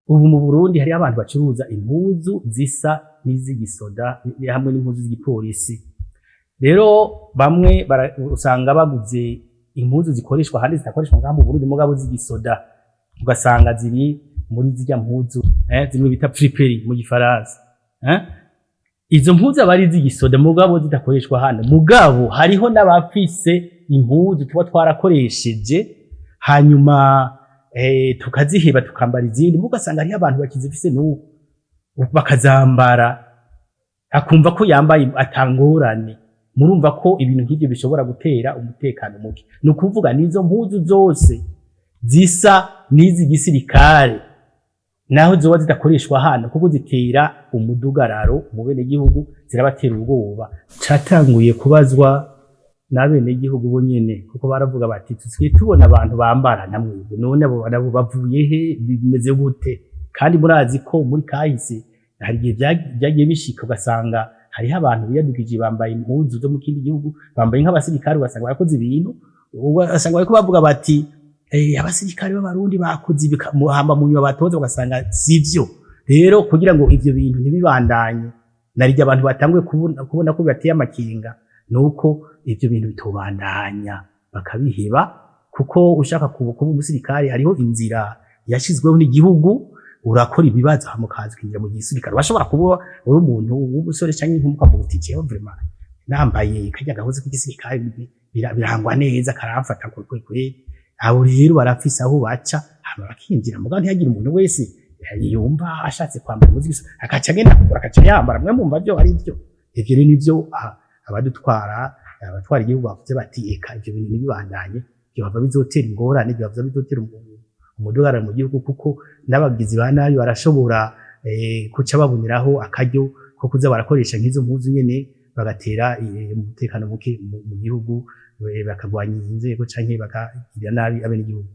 ubu mu Burundi hari abantu bacuruza impuzu zisa n'iz'igisoda hamwe n'impuzu z'igipolisi. Rero bamwe usanga baguze impuzu zikoreshwa handi zitakoreshwa ngaha mu Burundi mugabo z'igisoda, ugasanga ziri muri zirya mpuzu zimwe bita friperie mu gifaransa. Izo mpuzu abari z'igisoda mugabo zidakoreshwa hano, mugabo hariho n'abafise impuzu tuba twarakoresheje hanyuma tukaziheba tukambara izindi, mugasanga hariho abantu bakizifise n'ubu bakazambara akumva ko yambaye atangorane. Murumva ko ibintu nk'ivyo bishobora gutera umutekano muke. Ni ukuvuga nizo mpuzu zose zisa n'izi gisirikare naho zoba zidakoreshwa hano kuko zitera umudugararo mu bene gihugu, zirabatera ubwoba. Catanguye kubazwa n'abene gihugu bo nyene kuko baravuga bati tusiye tubona abantu bambara namwebwe none abo bavuye he, bimeze gute? Kandi murazi ko muri kahise hari igihe byagiye bishika ugasanga hariho abantu biyadukije bambaye impuzu zo mu kindi gihugu, bambaye nk'abasirikare, ugasanga barakoze ibintu, ugasanga bariko bavuga bati abasirikare b'abarundi bakoze muhamba mu nyuma batoza, ugasanga sivyo. Rero kugira ngo ivyo bintu ntibibandanye, narirya abantu batanguye kubona ko bateye amakinga, nuko ivyo bintu bitobandanya bakabiheba, kuko ushaka kuba umusirikare hariho inzira yashizweho n'igihugu, urakora ibibazo hamukaza kwinjira mu gisirikare. Bashobora kuba uri umuntu w'umusore canke nk'umukavuga uti jewe vraiment nambaye kajya gahoze k'igisirikare birangwa neza karamfata kwe. Abo rero barafise aho baca hama bakinjira, mugabo ntiyagira umuntu wese yumva ashatse kwambara impuzu akaca agenda akaca yambara. Mwe mumva byo ari byo? Ivyo rero nivyo abatwara igihugu bavuze bati eka ivyo bintu nibibandanye byohava bizotera ingorane, byohava bizotera umudugararo mu gihugu, kuko n'abagizi ba nabi barashobora kuca baboneraho akaryo ko kuza barakoresha nk'izo mpuzu nyene bagatera umutekano muke mu gihugu, bakagwanya inzego canke bakagirira nabi abene gihugu.